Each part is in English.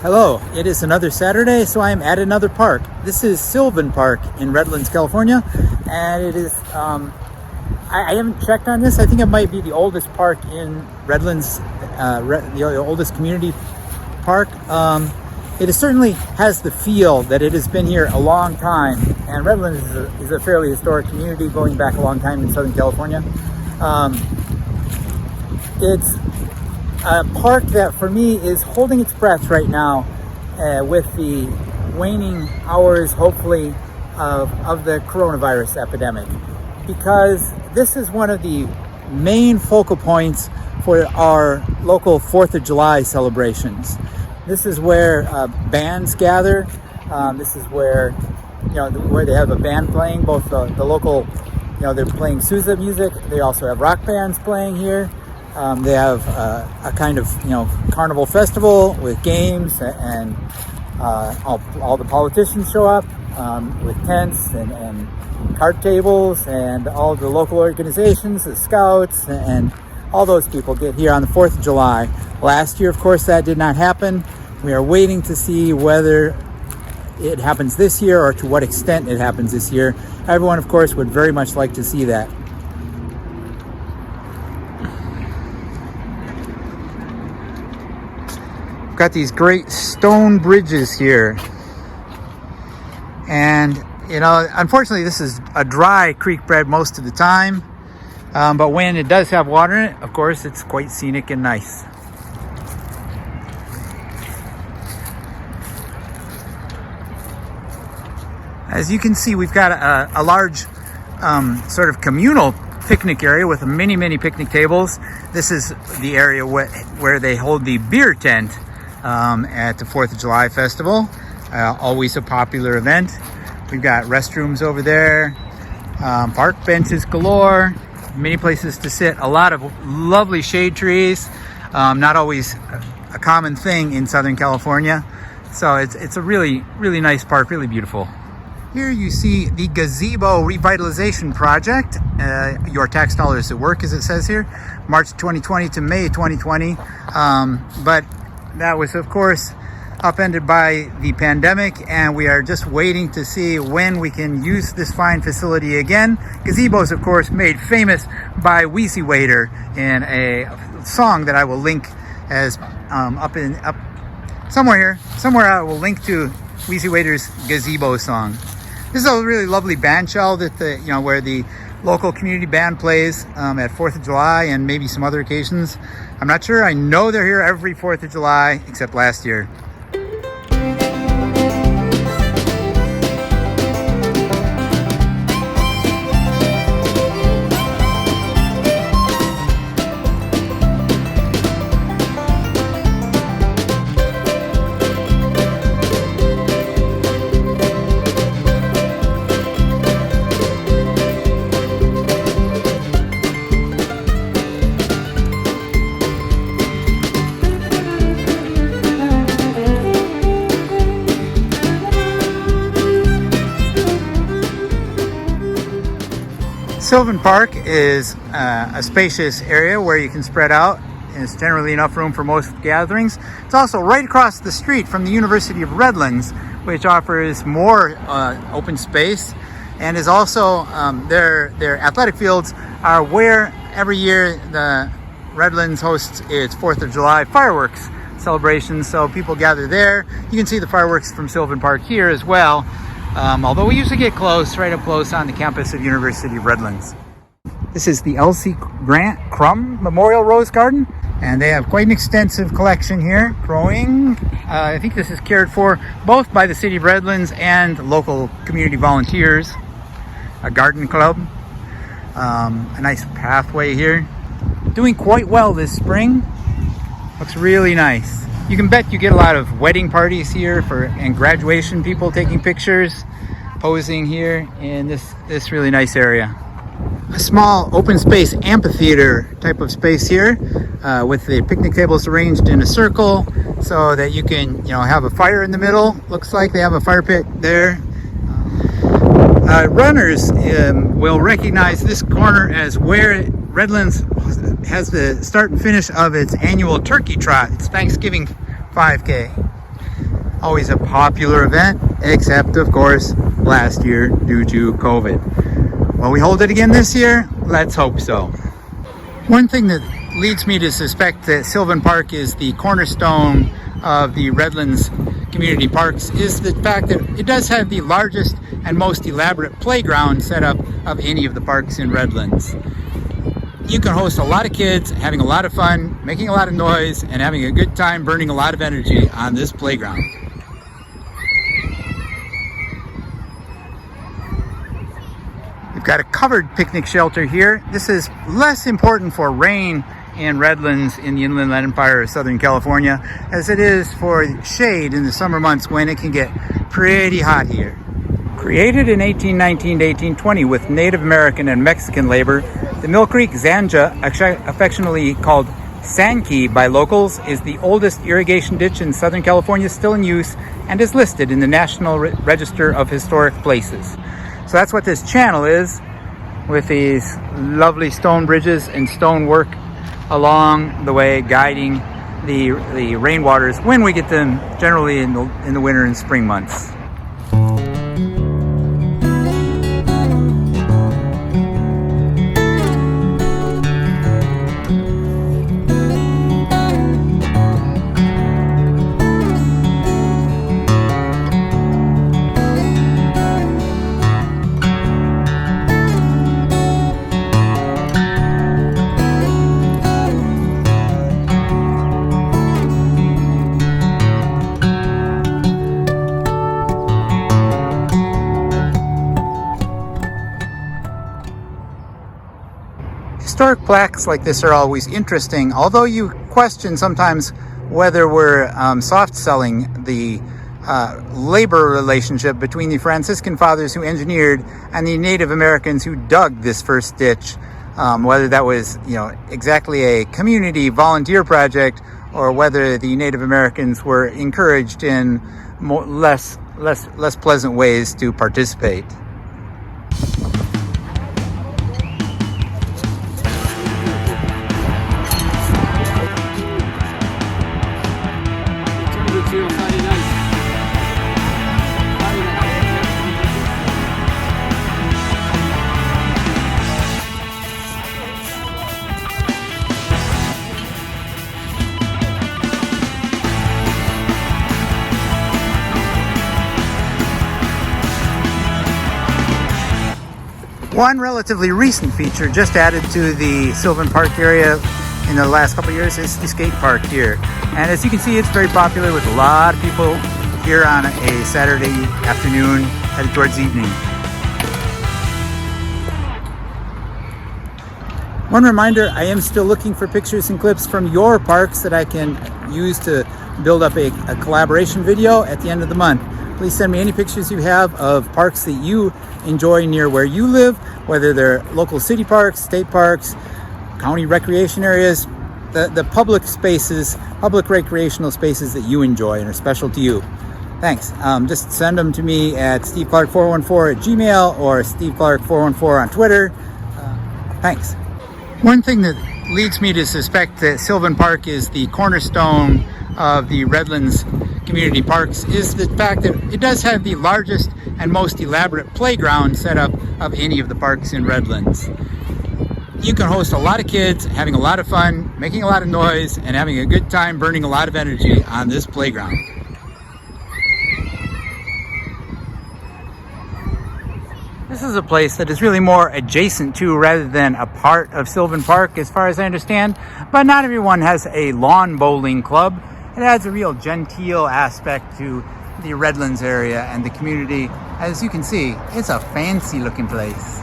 Hello, it is another Saturday, so I am at another park. This is Sylvan Park in Redlands, California, and it is, I haven't checked on this. I think it might be the oldest park in Redlands, the oldest community park. It certainly has the feel that it has been here a long time, and Redlands is a fairly historic community going back a long time in Southern California. It's a park that for me is holding its breath right now with the waning hours, hopefully, of the coronavirus epidemic, because this is one of the main focal points for our local 4th of July celebrations. This is where bands gather. This is where, where they have a band playing, both the local, they're playing Sousa music. They also have rock bands playing here. They have a kind of, carnival festival with games, and all the politicians show up with tents and card tables, and all the local organizations, the scouts, and all those people get here on the 4th of July. Last year, of course, that did not happen. We are waiting to see whether it happens this year or to what extent it happens this year. Everyone, of course, would very much like to see that. We've got these great stone bridges here. And, unfortunately, this is a dry creek bed most of the time. But when it does have water in it, of course, it's quite scenic and nice. As you can see, we've got a large sort of communal picnic area with many picnic tables. This is the area where they hold the beer tent at the 4th of July festival. Always a popular event. We've got restrooms over there, park benches galore, many places to sit, a lot of lovely shade trees. Not always a common thing in Southern California. So it's a really nice park, really beautiful. Here you see the gazebo revitalization project. Your tax dollars at work, as it says here, March 2020 to May 2020. But that was, of course, upended by the pandemic, and we are just waiting to see when we can use this fine facility again. Gazebos, of course, made famous by Wheezy Waiter in a song that I will link as up somewhere here. Somewhere I will link to Wheezy Waiter's gazebo song. This is a really lovely band shell that where the local community band plays at 4th of July and maybe some other occasions. I'm not sure. I know they're here every 4th of July except last year. Sylvan Park is a spacious area where you can spread out, and it's generally enough room for most gatherings. It's also right across the street from the University of Redlands, which offers more open space, and is also their athletic fields are where every year the Redlands hosts its 4th of July fireworks celebration, so people gather there. You can see the fireworks from Sylvan Park here as well. Although we usually get right up close on the campus of University of Redlands. This is the Elsie Grant Crum Memorial Rose Garden, and they have quite an extensive collection here growing. I think this is cared for both by the City of Redlands and local community volunteers. A garden club, a nice pathway here. Doing quite well this spring. Looks really nice. You can bet you get a lot of wedding parties here and graduation people taking pictures, posing here in this really nice area. A small open space amphitheater type of space here with the picnic tables arranged in a circle so that you can have a fire in the middle. Looks like they have a fire pit there. Runners will recognize this corner as where Redlands has the start and finish of its annual turkey trot. It's Thanksgiving 5K. Always a popular event, except of course last year due to COVID. Will we hold it again this year? Let's hope so. One thing that leads me to suspect that Sylvan Park is the cornerstone of the Redlands community parks is the fact that it does have the largest and most elaborate playground setup of any of the parks in Redlands. You can host a lot of kids having a lot of fun, making a lot of noise, and having a good time burning a lot of energy on this playground. We've got a covered picnic shelter here. This is less important for rain in Redlands in the Inland Empire of Southern California as it is for shade in the summer months when it can get pretty hot here. Created in 1819 to 1820 with Native American and Mexican labor, the Mill Creek Zanja, affectionately called Sankey by locals, is the oldest irrigation ditch in Southern California still in use and is listed in the National Register of Historic Places. So that's what this channel is, with these lovely stone bridges and stone work along the way guiding the rainwaters when we get them, generally in the winter and spring months. Historic plaques like this are always interesting, although you question sometimes whether we're soft selling the labor relationship between the Franciscan fathers who engineered and the Native Americans who dug this first ditch, whether that was exactly a community volunteer project or whether the Native Americans were encouraged in less pleasant ways to participate. One relatively recent feature just added to the Sylvan Park area in the last couple of years is the skate park here. And as you can see, it's very popular with a lot of people here on a Saturday afternoon headed towards evening. One reminder, I am still looking for pictures and clips from your parks that I can use to build up a collaboration video at the end of the month. Please send me any pictures you have of parks that you enjoy near where you live, whether they're local city parks, state parks, county recreation areas, the public spaces, public recreational spaces that you enjoy and are special to you. Thanks. Just send them to me at steveclark414@gmail or steveclark414 on Twitter. Thanks. One thing that leads me to suspect that Sylvan Park is the cornerstone of the Redlands community parks is the fact that it does have the largest and most elaborate playground setup of any of the parks in Redlands. You can host a lot of kids having a lot of fun, making a lot of noise, and having a good time burning a lot of energy on this playground. This is a place that is really more adjacent to rather than a part of Sylvan Park as far as I understand, but not everyone has a lawn bowling club. It adds a real genteel aspect to the Redlands area and the community. As you can see, it's a fancy looking place.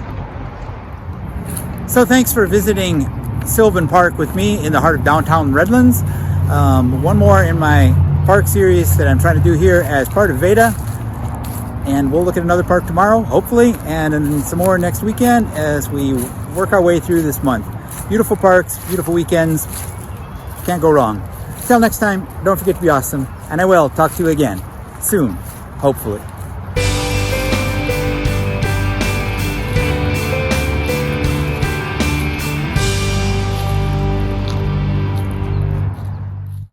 So thanks for visiting Sylvan Park with me in the heart of downtown Redlands. One more in my park series that I'm trying to do here as part of VEDA. And we'll look at another park tomorrow, hopefully, and then some more next weekend as we work our way through this month. Beautiful parks, beautiful weekends. Can't go wrong. Till next time, don't forget to be awesome, and I will talk to you again soon, hopefully.